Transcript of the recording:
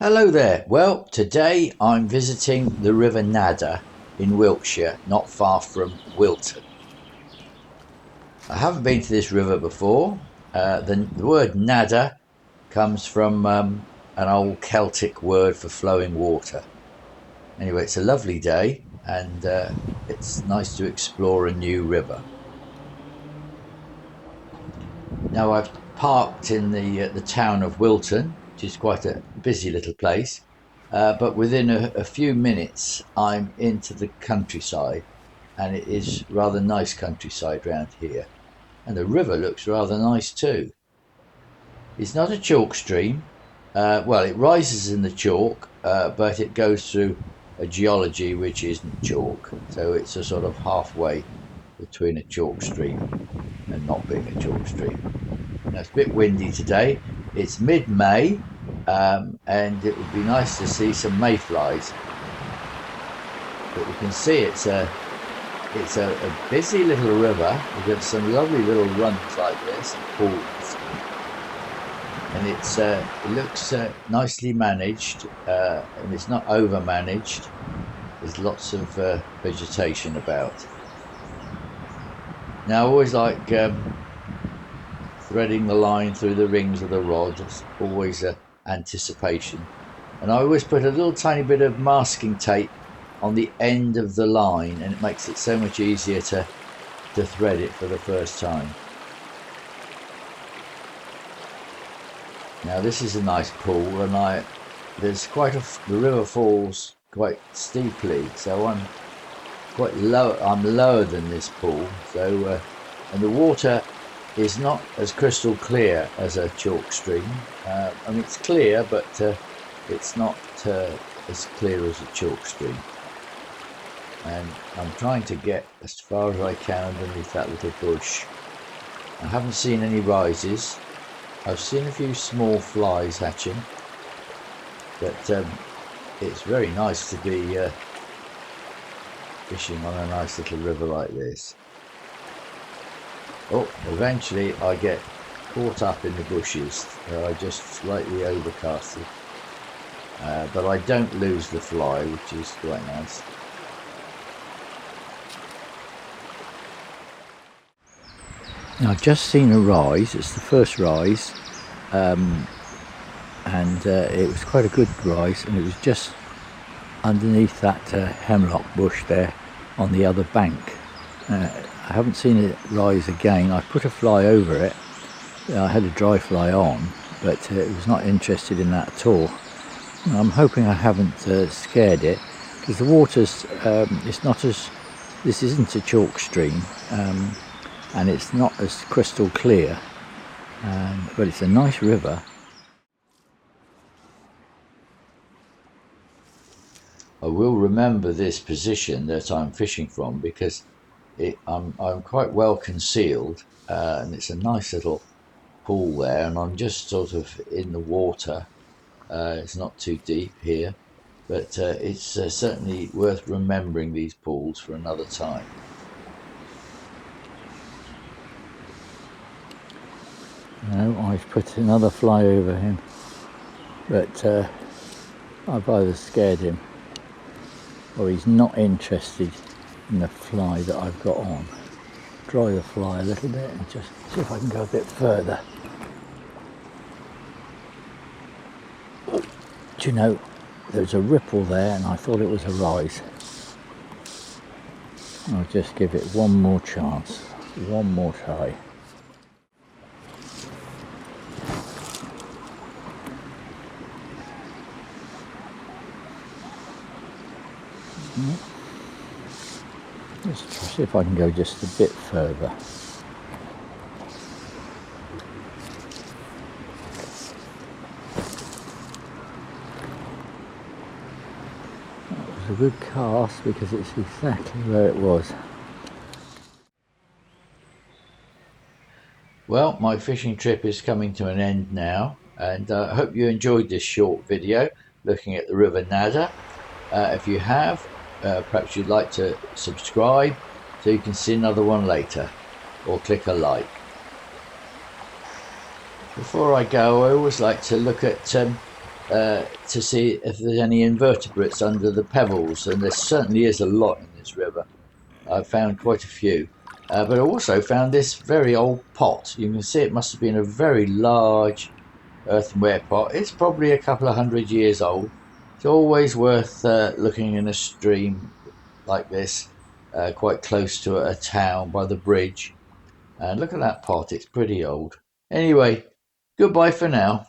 Hello there. Well, today I'm visiting the River Nadder in Wiltshire, not far from Wilton. I haven't been to this river before. The word Nadder comes from an old Celtic word for flowing water. Anyway, it's a lovely day and it's nice to explore a new river. Now I've parked in the town of Wilton, which is quite a busy little place. But within a few minutes, I'm into the countryside, and it is rather nice countryside round here. And the river looks rather nice too. It's not a chalk stream. Well, it rises in the chalk, but it goes through a geology which isn't chalk. So it's a sort of halfway between a chalk stream and not being a chalk stream. Now, it's a bit windy today. It's mid-May, and it would be nice to see some mayflies. But you can see it's a busy little river. We've got some lovely little runs like this and pools, and it looks nicely managed, and it's not over managed. There's lots of vegetation about. Now I always like threading the line through the rings of the rod. It's always an anticipation, and I always put a little tiny bit of masking tape on the end of the line, and it makes it so much easier to thread it for the first time. Now this is a nice pool, and there's the river falls quite steeply, so I'm quite low. I'm lower than this pool, so and the water is not as crystal clear as a chalk stream. I mean, it's clear, but it's not as clear as a chalk stream. And I'm trying to get as far as I can underneath that little bush. I haven't seen any rises. I've seen a few small flies hatching, but it's very nice to be fishing on a nice little river like this. Oh, eventually I get caught up in the bushes. I just slightly overcast it, but I don't lose the fly, which is quite nice. Now, I've just seen a rise. It's the first rise, and it was quite a good rise, and it was just underneath that hemlock bush there on the other bank. I haven't seen it rise again. I put a fly over it. I had a dry fly on, but it was not interested in that at all. I'm hoping I haven't scared it, because the water's it's not as, this isn't a chalk stream, and it's not as crystal clear, but it's a nice river. I will remember this position that I'm fishing from, because I'm quite well concealed, and it's a nice little pool there, and I'm just sort of in the water. It's not too deep here, but it's certainly worth remembering these pools for another time. No, I've put another fly over him, but I've either scared him or he's not interested in the fly that I've got on. Dry the fly a little bit and just see if I can go a bit further. Do you know, there's a ripple there and I thought it was a rise. I'll just give it one more chance, one more try. Let's see if I can go just a bit further. That was a good cast, because it's exactly where it was. Well, my fishing trip is coming to an end now, and I hope you enjoyed this short video looking at the River Nadder. If you have, perhaps you'd like to subscribe so you can see another one later, or click a like. Before I go, I always like to look at to see if there's any invertebrates under the pebbles, and there certainly is a lot in this river. I've found quite a few. But I also found this very old pot. You can see it must have been a very large earthenware pot. It's probably a couple of 100 years old. It's always worth looking in a stream like this, quite close to a town by the bridge. And look at that pot, it's pretty old. Anyway, goodbye for now.